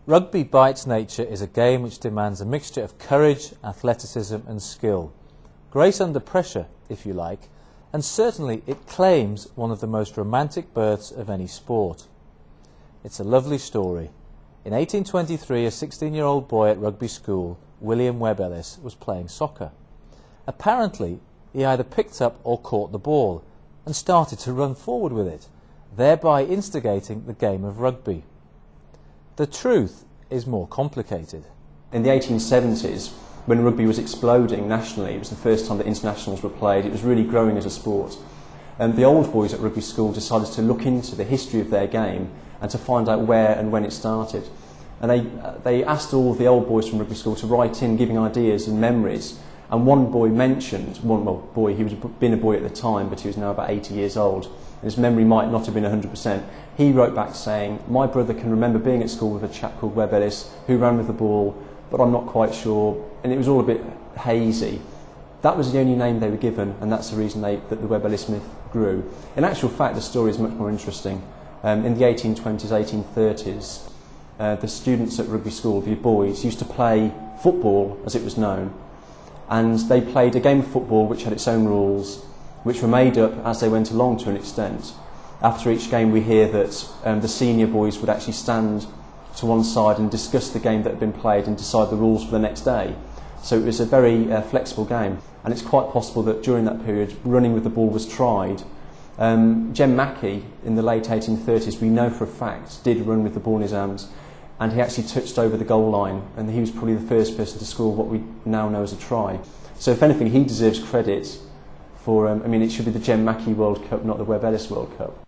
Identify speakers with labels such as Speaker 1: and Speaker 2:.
Speaker 1: Rugby by its nature is a game which demands a mixture of courage, athleticism and skill. Grace under pressure, if you like, and certainly it claims one of the most romantic births of any sport. It's a lovely story. In 1823, a 16-year-old boy at Rugby school, William Webb Ellis, was playing soccer. Apparently, he either picked up or caught the ball and started to run forward with it, thereby instigating the game of rugby. The truth is more complicated.
Speaker 2: In the 1870s, when rugby was exploding nationally, it was the first time that internationals were played, it was really growing as a sport. And the old boys at rugby school decided to look into the history of their game and to find out where and when it started. And they asked all the old boys from rugby school to write in, giving ideas and memories. And one boy mentioned, he was been a boy at the time, but he was now about 80 years old. And his memory might not have been 100%. He wrote back saying, "My brother can remember being at school with a chap called Webb Ellis who ran with the ball, but I'm not quite sure," and it was all a bit hazy. That was the only name they were given, and that's the reason that the Webb Ellis myth grew. In actual fact, the story is much more interesting. In the 1820s, 1830s, the students at rugby school, the boys, used to play football, as it was known, and they played a game of football which had its own rules, which were made up as they went along to an extent. After each game we hear that the senior boys would actually stand to one side and discuss the game that had been played and decide the rules for the next day. So it was a very flexible game, and it's quite possible that during that period running with the ball was tried. Mackie, in the late 1830s, we know for a fact, did run with the ball in his hands, and he actually touched over the goal line, and he was probably the first person to score what we now know as a try. So if anything, he deserves credit for, it should be the Mackie World Cup, not the Webb Ellis World Cup.